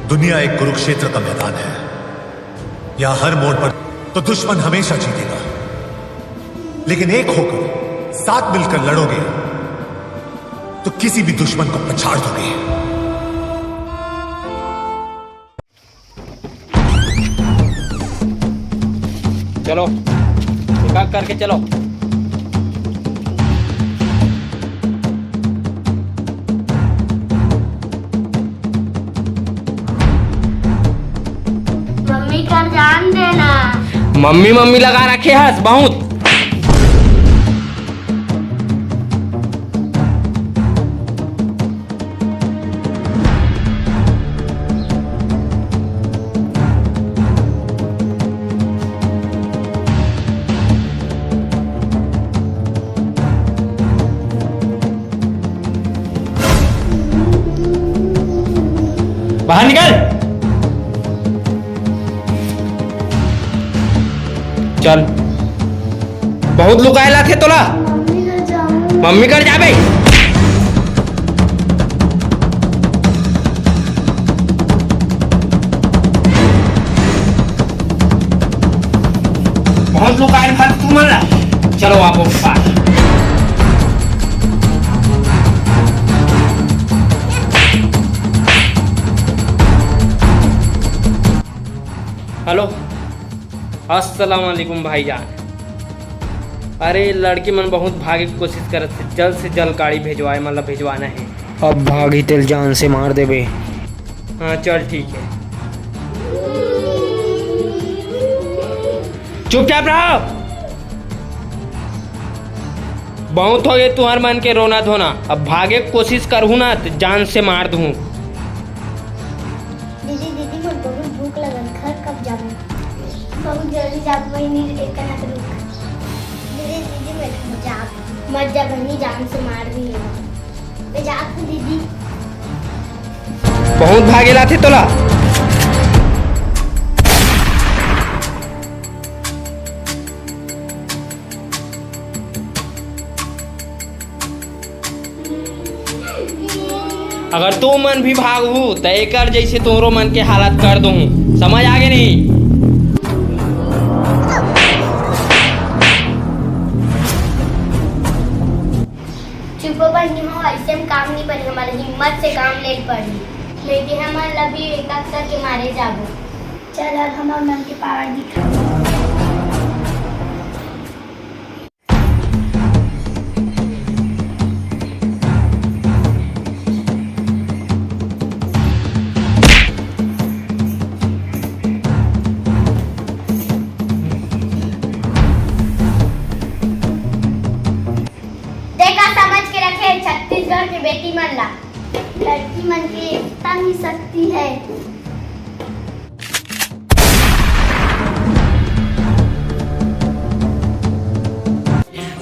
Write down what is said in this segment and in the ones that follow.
दुनिया एक कुरुक्षेत्र का मैदान है। यहां हर मोड़ पर तो दुश्मन हमेशा जीतेगा, लेकिन एक होकर साथ मिलकर लड़ोगे तो किसी भी दुश्मन को पछाड़ दोगे। चलो एक करके चलो। मम्मी का जान देना। मम्मी मम्मी लगा रखे हंस बहुत। बाहर निकल। चल बहुत लुकायला थे तोला। मम्मी कर जाबे। बहुत लुकायल था तू मला। चलो आप ऊपर। हेलो अस्सलाम वालेकुम भाईजान। अरे लड़की मन बहुत भागे की कोशिश करत है, जल्द से जल्द गाड़ी भेजवाए, मतलब भेजवाना है। अब भागी तेल जान से मार देबे। हाँ चल ठीक है। चुपचाप रहो। बहुत हो गए तुम्हार मन के रोना धोना। अब भागे की कोशिश करूँ ना तो जान से मार दूँ। दीदी दीदी मुझे बहुत भूख लगन, घर कब जाऊँ? बहुत जल्दी जाब बहनी, एक ना रुक। दीदी दीदी मैं जाब मत जा बहनी, जान से मार दी है। मैं जाब दीदी। बहुत भागेला थे तोला। अगर तू मन भी भागू तो एक जैसे तोरो मन के हालत कर दूँ। समझ आगे नहीं? चुप बहनी हो, ऐसे में काम नहीं बनी, हमारे हिम्मत से काम ले पड़ी। लेकिन हमारे अभी एक अक्सर के मारे जाबो। चल अब हमारे मन के पावर दिखा। छत्तीसगढ़ की बेटी मन ला लड़की मन की एकता ही शक्ति है।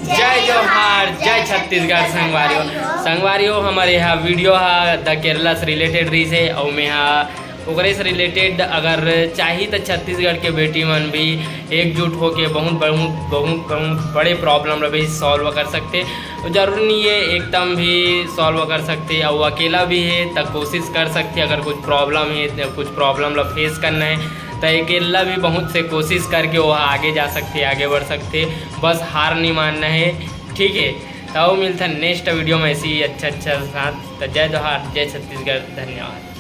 जय जोहार, जय छत्तीसगढ़ संगवारियों। संगवारियों हमारे यहाँ वीडियो है द केरला से रिलेटेड रही से, और मैं ओकरे से रिलेटेड अगर चाहिए तो छत्तीसगढ़ के बेटी मन भी एकजुट होके बहुत बहुत बहुत बहुत बड़े प्रॉब्लम भी सॉल्व कर सकते। जरूरी नहीं है एकदम भी सॉल्व कर सकते, और अकेला भी है तो कोशिश कर सकते। अगर कुछ प्रॉब्लम है, कुछ प्रॉब्लम फेस करना है तो अकेला भी बहुत से कोशिश करके वो आगे जा सकते, आगे बढ़ सकते। बस हार नहीं मानना है, ठीक है। तो मिलता है नेक्स्ट वीडियो में ऐसी अच्छा साथ। तो जय जोहार, जय छत्तीसगढ़, धन्यवाद।